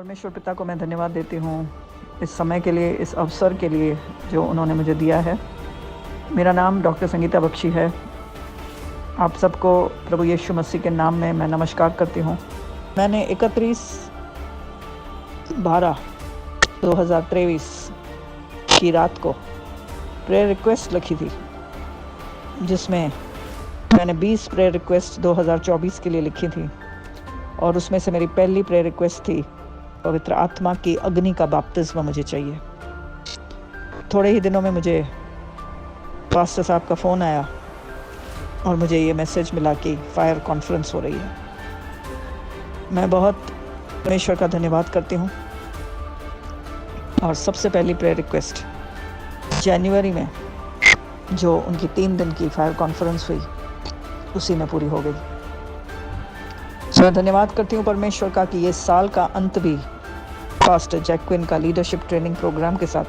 परमेश्वर पिता को मैं धन्यवाद देती हूँ इस समय के लिए, इस अवसर के लिए जो उन्होंने मुझे दिया है। मेरा नाम डॉक्टर संगीता बख्शी है। आप सबको प्रभु यीशु मसीह के नाम में मैं नमस्कार करती हूँ। मैंने 31/12/2023 की रात को प्रेयर रिक्वेस्ट लिखी थी, जिसमें मैंने 20 प्रेयर रिक्वेस्ट 2024 के लिए लिखी थी, और उसमें से मेरी पहली प्रेयर रिक्वेस्ट थी पवित्र आत्मा की अग्नि का बपतिस्मा मुझे चाहिए। थोड़े ही दिनों में मुझे पास्टर साहब का फ़ोन आया और मुझे ये मैसेज मिला कि फायर कॉन्फ्रेंस हो रही है। मैं बहुत परमेश्वर का धन्यवाद करती हूँ। और सबसे पहली प्रेयर रिक्वेस्ट जनवरी में जो उनकी 3 दिन की फायर कॉन्फ्रेंस हुई, उसी में पूरी हो गई। मैं धन्यवाद करती हूँ परमेश्वर का कि ये साल का अंत भी पास्टर जैक्विन का लीडरशिप ट्रेनिंग प्रोग्राम के साथ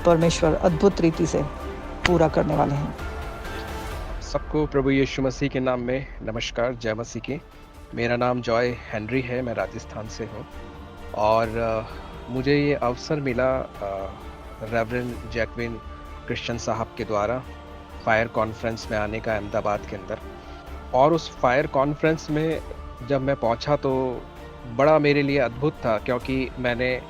परमेश्वर अद्भुत रीति से पूरा करने वाले हैं। सबको प्रभु यीशु मसीह के नाम में नमस्कार, जय मसीह की। मेरा नाम जॉय हेनरी है, मैं राजस्थान से हूँ और मुझे ये अवसर मिला रेवरेंड जैक्विन क्रिश्चियन साहब के द्वारा फायर कॉन्फ्रेंस में आने का अहमदाबाद के अंदर। और उस फायर कॉन्फ्रेंस में जब मैं पहुंचा तो बड़ा मेरे लिए अद्भुत था, क्योंकि मैंने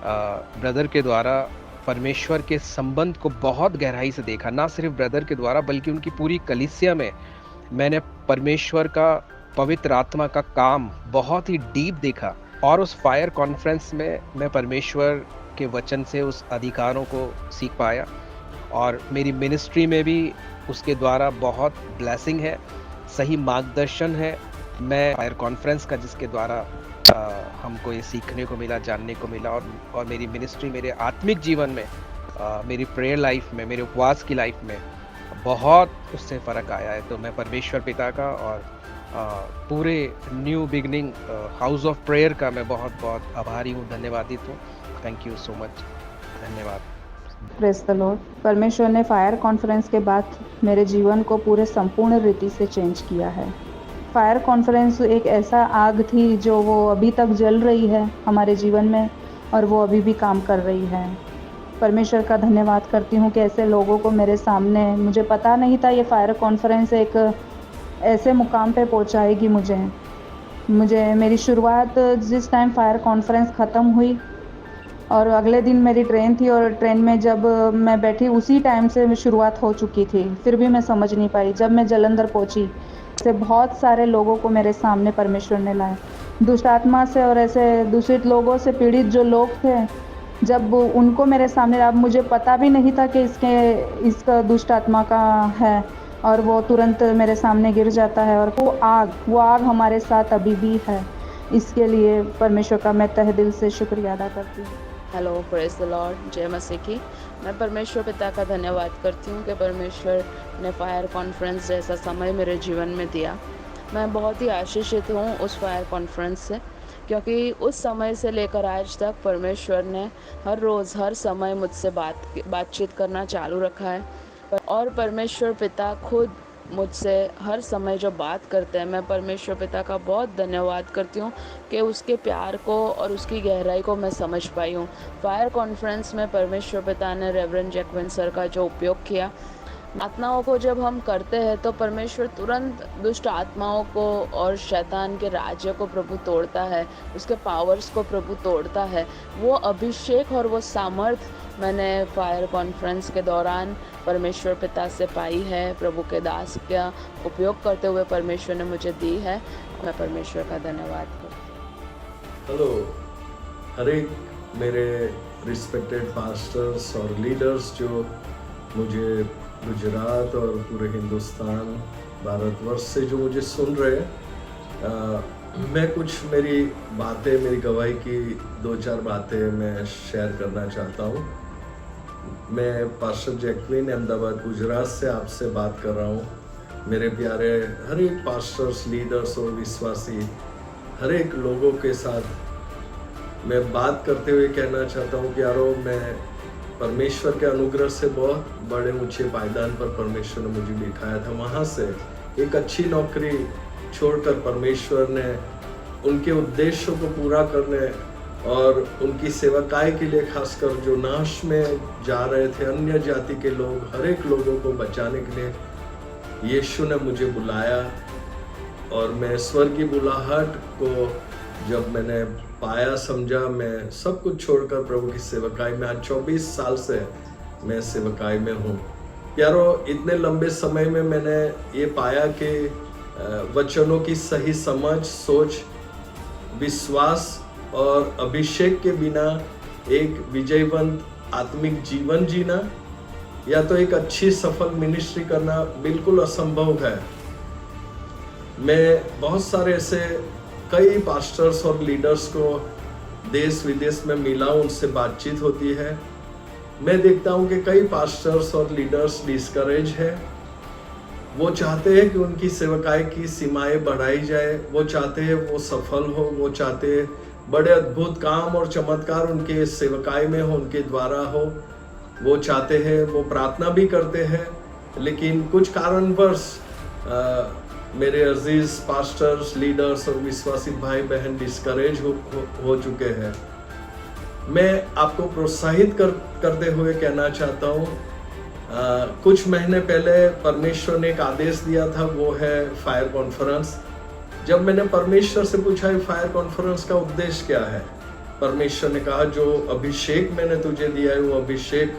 ब्रदर के द्वारा परमेश्वर के संबंध को बहुत गहराई से देखा। ना सिर्फ ब्रदर के द्वारा बल्कि उनकी पूरी कलीसिया में मैंने परमेश्वर का, पवित्र आत्मा का काम बहुत ही डीप देखा। और उस फायर कॉन्फ्रेंस में मैं परमेश्वर के वचन से उस अधिकारों को सीख पाया, और मेरी मिनिस्ट्री में भी उसके द्वारा बहुत ब्लेसिंग है, सही मार्गदर्शन है। मैं फायर कॉन्फ्रेंस का जिसके द्वारा हमको ये सीखने को मिला, जानने को मिला, और मेरी मिनिस्ट्री, मेरे आत्मिक जीवन में, मेरी प्रेयर लाइफ में, मेरे उपवास की लाइफ में बहुत उससे फ़र्क आया है। तो मैं परमेश्वर पिता का और पूरे new beginning house of prayer का मैं बहुत बहुत आभारी हूँ, धन्यवादित हूँ। थैंक यू सो मच, धन्यवाद। Praise the Lord. परमेश्वर ने फायर कॉन्फ्रेंस के बाद मेरे जीवन को पूरे संपूर्ण रीति से चेंज किया है। फायर कॉन्फ्रेंस एक ऐसा आग थी जो वो अभी तक जल रही है हमारे जीवन में, और वो अभी भी काम कर रही है। परमेश्वर का धन्यवाद करती हूँ कि ऐसे लोगों को मेरे सामने, मुझे पता नहीं था ये फायर कॉन्फ्रेंस एक ऐसे मुकाम पे पहुँचाएगी मुझे मेरी शुरुआत जिस टाइम फायर कॉन्फ्रेंस ख़त्म हुई और अगले दिन मेरी ट्रेन थी, और ट्रेन में जब मैं बैठी उसी टाइम से शुरुआत हो चुकी थी, फिर भी मैं समझ नहीं पाई। जब मैं जालंधर पहुंची से बहुत सारे लोगों को मेरे सामने परमेश्वर ने लाया, दुष्ट आत्मा से और ऐसे दूषित लोगों से पीड़ित जो लोग थे, जब उनको मेरे सामने, अब मुझे पता भी नहीं था कि इसका दुष्ट आत्मा का है, और वो तुरंत मेरे सामने गिर जाता है। और वो आग हमारे साथ अभी भी है। इसके लिए परमेश्वर का मैं तहे दिल से शुक्रिया अदा करती हूँ। हेलो, प्रेज़ द लॉर्ड, जय मसीह की। मैं परमेश्वर पिता का धन्यवाद करती हूँ कि परमेश्वर ने फायर कॉन्फ्रेंस जैसा समय मेरे जीवन में दिया। मैं बहुत ही आशीषित हूँ उस फायर कॉन्फ्रेंस से, क्योंकि उस समय से लेकर आज तक परमेश्वर ने हर रोज़, हर समय मुझसे बातचीत करना चालू रखा है। और परमेश्वर पिता खुद मुझसे हर समय जो बात करते हैं, मैं परमेश्वर पिता का बहुत धन्यवाद करती हूँ कि उसके प्यार को और उसकी गहराई को मैं समझ पाई हूँ। फायर कॉन्फ्रेंस में परमेश्वर पिता ने रेवरेंड जैक्विन सर का जो उपयोग किया, आत्माओं को जब हम करते हैं तो परमेश्वर तुरंत दुष्ट आत्माओं को और शैतान के राज्य को प्रभु तोड़ता है, उसके पावर्स को प्रभु तोड़ता है। वो अभिषेक और वो सामर्थ मैंने फायर कॉन्फ्रेंस के दौरान परमेश्वर पिता से पाई है। प्रभु के दास का उपयोग करते हुए परमेश्वर ने मुझे दी है। मैं परमेश्वर का धन्यवाद करती हूँ। हेलो, हर एक मेरे रिस्पेक्टेड पास्टर्स और लीडर्स जो मुझे गुजरात और पूरे हिंदुस्तान, भारतवर्ष से जो मुझे सुन रहे हैं, मैं कुछ मेरी बातें, मेरी गवाही की 2-4 बातें मैं शेयर करना चाहता हूँ। मैं पास्टर जैक्विन अहमदाबाद गुजरात से आपसे बात कर रहा हूँ। मेरे प्यारे हर एक पास्टर्स, लीडर्स और विश्वासी, हर एक लोगों के साथ मैं बात करते हुए कहना चाहता हूँ कि यारो, मैं परमेश्वर के अनुग्रह से बहुत बड़े ऊंचे पायदान पर परमेश्वर ने मुझे बिठाया था। वहाँ से एक अच्छी नौकरी छोड़कर परमेश्वर ने उनके उद्देश्यों को पूरा करने और उनकी सेवकाई के लिए, खासकर जो नाश में जा रहे थे अन्य जाति के लोग, हर एक लोगों को बचाने के लिए यीशु ने मुझे बुलाया। और मैं स्वर्ग की बुलाहट को जब मैंने पाया, समझा, मैं सब कुछ छोड़कर प्रभु की सेवकाई में, आज 24 साल से मैं सेवकाई में हूँ। प्यारो, इतने लंबे समय में मैंने ये पाया कि वचनों की सही समझ, सोच, विश्वास और अभिषेक के बिना एक विजयवंत आत्मिक जीवन जीना या तो एक अच्छी सफल मिनिस्ट्री करना बिल्कुल असंभव है। मैं बहुत सारे ऐसे कई पास्टर्स और लीडर्स को देश विदेश में मिला, उनसे बातचीत होती है। मैं देखता हूँ कि कई पास्टर्स और लीडर्स डिस्करेज है। वो चाहते हैं कि उनकी सेवकाई की सीमाएं बढ़ाई जाए, वो चाहते हैं वो सफल हो, वो चाहते हैं बड़े अद्भुत काम और चमत्कार उनके सेवकाई में हो, उनके द्वारा हो। वो चाहते हैं, वो प्रार्थना भी करते हैं, लेकिन कुछ कारणवश मेरे अजीज पास्टर्स, लीडर्स और विश्वासी भाई बहन डिस्करेज हो चुके हैं। मैं आपको प्रोत्साहित करते हुए कहना चाहता हूँ, कुछ महीने पहले परमेश्वर ने एक आदेश दिया था, वो है फायर कॉन्फ्रेंस। जब मैंने परमेश्वर से पूछा फायर कॉन्फ्रेंस का उद्देश्य क्या है, परमेश्वर ने कहा जो अभिषेक मैंने तुझे दिया है वो अभिषेक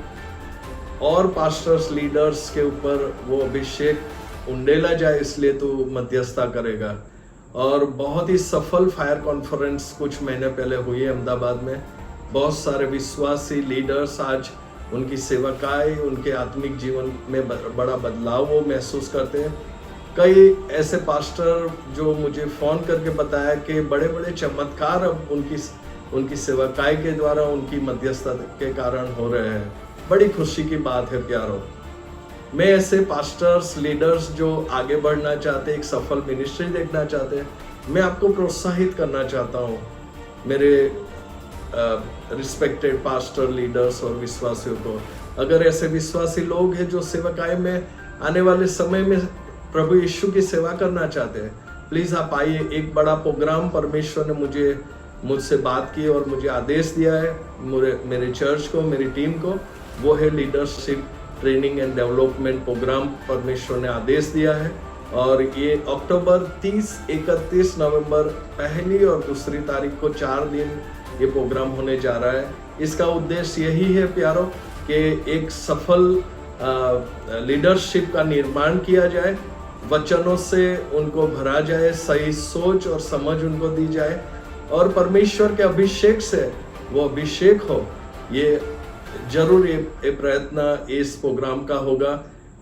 और पास्टर्स, लीडर्स के ऊपर वो अभिषेक उंडेला जाए, इसलिए तू मध्यस्थता करेगा। और बहुत ही सफल फायर कॉन्फ्रेंस कुछ महीने पहले हुई अहमदाबाद में। बहुत सारे विश्वासी लीडर्स आज उनकी सेवकाई, उनके आत्मिक जीवन में बड़ा बदलाव वो महसूस करते हैं। कई ऐसे पास्टर जो मुझे फ़ोन करके बताया कि बड़े बड़े चमत्कार अब उनकी सेवकाई के द्वारा, उनकी मध्यस्थता के कारण हो रहे हैं। बड़ी खुशी की बात है प्यारो। मैं ऐसे पास्टर्स, लीडर्स जो आगे बढ़ना चाहते हैं, एक सफल मिनिस्ट्री देखना चाहते हैं, मैं आपको प्रोत्साहित करना चाहता हूँ। मेरे रिस्पेक्टेड पास्टर, लीडर्स और विश्वासियों को, अगर ऐसे विश्वासी लोग हैं जो सेवकाई में आने वाले समय में प्रभु यीशु की सेवा करना चाहते हैं, प्लीज़ आप आइए। एक बड़ा प्रोग्राम परमेश्वर ने मुझसे बात की और मुझे आदेश दिया है मेरे चर्च को, मेरी टीम को, वो है leadership training and development program. परमेश्वर ने आदेश दिया है और ये अक्टूबर 30, 31 नवंबर, पहली और दूसरी तारीख को 4 दिन ये प्रोग्राम होने जा रहा है। इसका उद्देश्य यही है प्यारो कि एक सफल लीडरशिप का निर्माण किया जाए, वचनों से उनको भरा जाए, सही सोच और समझ उनको दी जाए और परमेश्वर के अभिषेक से वो अभिषेक हो। ये जरूर ये प्रयत्न इस प्रोग्राम का होगा।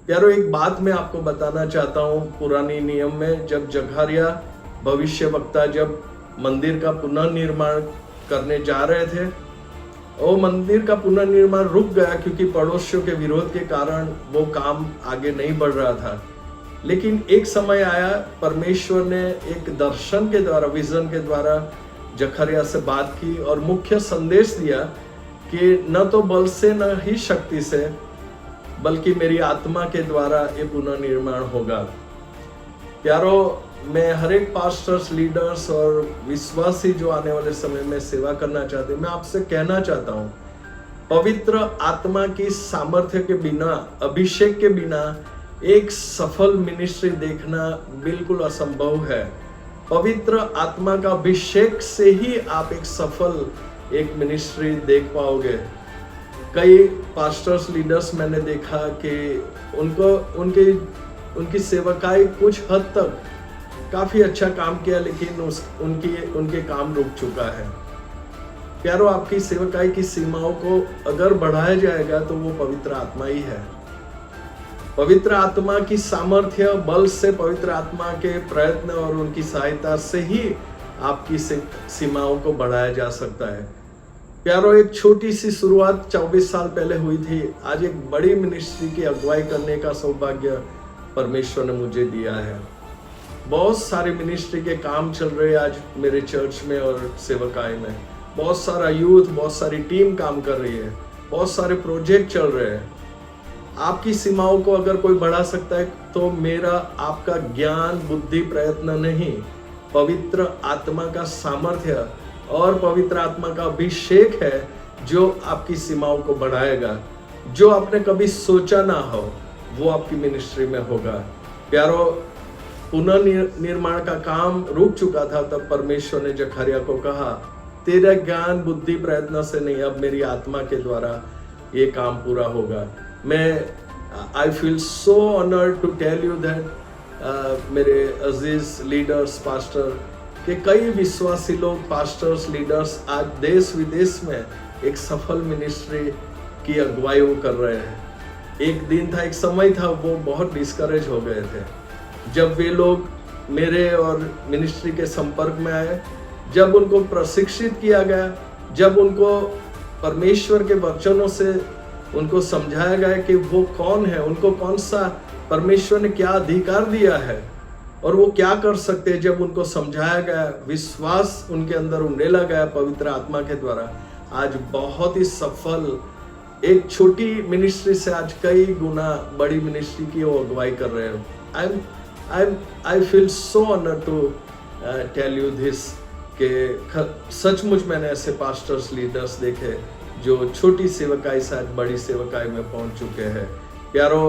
प्यारो, एक बात मैं आपको बताना चाहता हूँ। पुरानी नियम में जब जकरिया भविष्यवक्ता जब मंदिर का पुनर्निर्माण करने जा रहे थे, वो मंदिर का पुनर्निर्माण रुक गया क्योंकि पड़ोसियों के विरोध के कारण वो काम आगे नहीं बढ़ रहा था। लेकिन एक समय आया, परमेश्वर ने एक दर्शन के द्वारा, विजन के द्वारा जकरिया से बात की और मुख्य संदेश दिया कि न तो बल से न ही शक्ति से, बल्कि मेरी आत्मा के द्वारा ये पुनर्निर्माण होगा। प्यारो, मैं हर एक पास्टर्स, लीडर्स और विश्वासी जो आने वाले समय में सेवा करना चाहते हैं, मैं आपसे कहना चाहता हूँ, पवित्र आत्मा की सामर्थ्य के बिना, अभिषेक के बिना एक सफल मिनिस्ट्री देखना बिल्कुल असंभव है। पवित्र आत्मा का अभिषेक से ही आप एक सफल एक मिनिस्ट्री देख पाओगे। कई पास्टर्स, लीडर्स मैंने देखा कि उनकी सेवकाई कुछ हद तक काफी अच्छा काम किया, लेकिन उनके काम रुक चुका है। प्यारो, आपकी सेवकाई की सीमाओं को अगर बढ़ाया जाएगा तो वो पवित्र आत्मा ही है। पवित्र आत्मा की सामर्थ्य, बल से, पवित्र आत्मा के प्रयत्न और उनकी सहायता से ही आपकी सीमाओं को बढ़ाया जा सकता है। प्यारो, एक छोटी सी शुरुआत 24 साल पहले हुई थी, आज एक बड़ी मिनिस्ट्री की अगुवाई करने का सौभाग्य परमेश्वर ने मुझे दिया है। बहुत सारे मिनिस्ट्री के काम चल रहे हैं आज मेरे चर्च में और सेवकाई में। बहुत सारा यूथ, बहुत सारी टीम काम कर रही है, बहुत सारे प्रोजेक्ट चल रहे हैं। आपकी सीमाओं को अगर कोई बढ़ा सकता है तो मेरा आपका ज्ञान, बुद्धि, प्रयत्न नहीं, पवित्र आत्मा का सामर्थ्य और पवित्र आत्मा का अभिषेक है जो आपकी सीमाओं को बढ़ाएगा। जो आपने कभी सोचा ना हो वो आपकी मिनिस्ट्री में होगा। प्यारो, पुनर्निर्माण का काम रुक चुका था, तब परमेश्वर ने जकरिया को कहा, तेरा ज्ञान बुद्धि प्रयत्न से नहीं, अब मेरी आत्मा के द्वारा ये काम पूरा होगा। I feel so honoured to tell you that मेरे अजीज लीडर्स, पास्टर के कई विश्वासी लोग, पास्टर्स, लीडर्स आज देश विदेश में एक सफल मिनिस्ट्री की अगुवाई वो कर रहे हैं। एक दिन था, एक समय था, वो बहुत डिस्करेज हो गए थे जब वे लोग मेरे और मिनिस्ट्री के संपर्क में आए, जब उनको प्रशिक्षित किया गया, जब उनको परमेश्वर के वचनों से उनको समझाया गया कि वो कौन है, उनको कौन सा परमेश्वर ने क्या अधिकार दिया है और वो क्या कर सकते हैं। जब उनको समझाया गया, विश्वास उनके अंदर उंडेला गया पवित्र आत्मा के द्वारा, आज बहुत ही सफल एक छोटी मिनिस्ट्री से आज कई गुना बड़ी मिनिस्ट्री की वो अगुवाई कर रहे हैं। I feel so honored to tell you this कि सचमुच मैंने ऐसे पास्टर्स, लीडर्स देखे जो छोटी सेवकाई से आज बड़ी सेवकाई में पहुंच चुके हैं। प्यारो,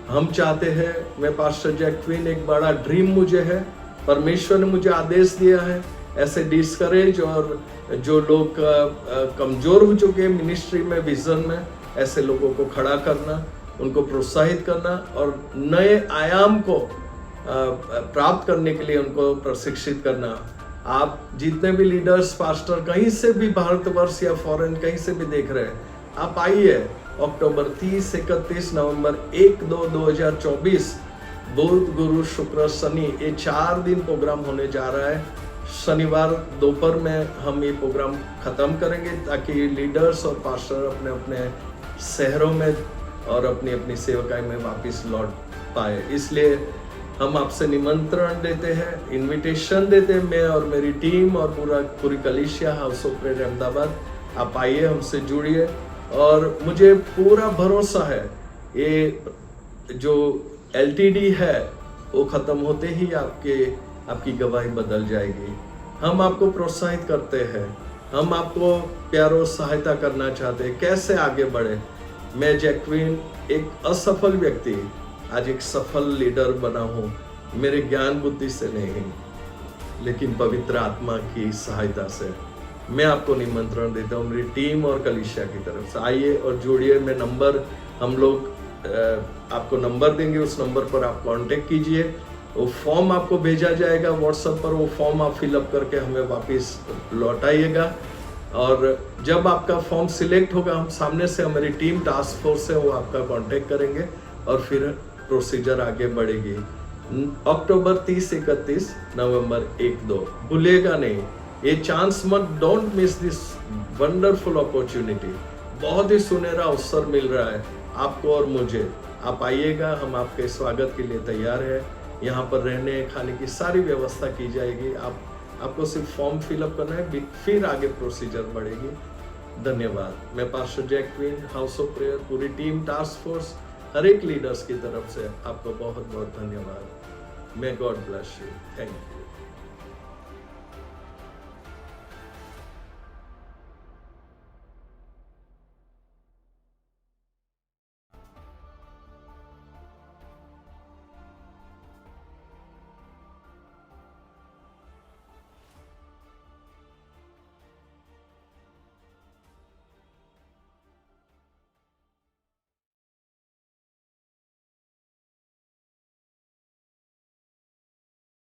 हम चाहते हैं, मैं पास्टर जैकविन, एक बड़ा ड्रीम मुझे है, परमेश्वर ने मुझे आदेश दिया है, ऐसे डिस्करेज और जो लोग कमजोर हो चुके हैं मिनिस्ट्री में, विजन में, ऐसे लोगों को खड़ा करना, उनको प्रोत्साहित करना और नए आयाम को प्राप्त करने के लिए उनको प्रशिक्षित करना। आप जितने भी लीडर्स, पास्टर कहीं से भी भारतवर्ष या फॉरेन कहीं से भी देख रहे हैं, आप आइए। अक्टूबर 30, 31, नवंबर 1, 2, 2024 बुध, गुरु, शुक्र, शनि, ये 4 दिन प्रोग्राम होने जा रहा है। शनिवार दोपहर में हम ये प्रोग्राम खत्म करेंगे ताकि लीडर्स और पास्टर अपने अपने शहरों में और अपनी अपनी सेवकाई में वापस लौट पाए। इसलिए हम आपसे निमंत्रण देते हैं, इनविटेशन देते हैं, मैं और मेरी टीम और पूरी कलीसिया हाउस ऑफ प्रेयर अहमदाबाद। आप आइए, हमसे जुड़िए और मुझे पूरा भरोसा है ये जो LTD है वो खत्म होते ही आपकी गवाही बदल जाएगी। हम आपको प्रोत्साहित करते हैं, हम आपको प्यारो सहायता करना चाहते हैं कैसे आगे बढ़े। मैं जैकविन, एक असफल व्यक्ति, आज एक सफल लीडर बना हूँ, मेरे ज्ञान बुद्धि से नहीं लेकिन पवित्र आत्मा की सहायता से। मैं आपको निमंत्रण देता हूँ मेरी टीम और कलीसिया की तरफ से, आइए और जुड़िए। मैं नंबर, हम लोग आपको नंबर देंगे, उस नंबर पर आप कांटेक्ट कीजिए। वो फॉर्म आपको भेजा जाएगा व्हाट्सएप पर, वो फॉर्म आप फिलअप करके हमें वापस लौटाइएगा और जब आपका फॉर्म सिलेक्ट होगा, हम सामने से हमारी टीम टास्क फोर्स है वो आपका कांटेक्ट करेंगे और फिर प्रोसीजर आगे बढ़ेगी। अक्टूबर 30, 31, नवंबर 1, 2 भूलिएगा नहीं, ये चांस मत, don't miss this wonderful opportunity. बहुत ही सुनहरा अवसर मिल रहा है आपको और मुझे। आप आइएगा, हम आपके स्वागत के लिए तैयार हैं। यहाँ पर रहने खाने की सारी व्यवस्था की जाएगी। आपको सिर्फ फॉर्म फिलअप करना है, फिर आगे प्रोसीजर बढ़ेगी। धन्यवाद। मैं pastor Joaquin, house of prayer, पूरी टीम, टास्क फोर्स, हर एक लीडर्स की तरफ से आपको बहुत बहुत धन्यवाद। May God bless you. Thank you.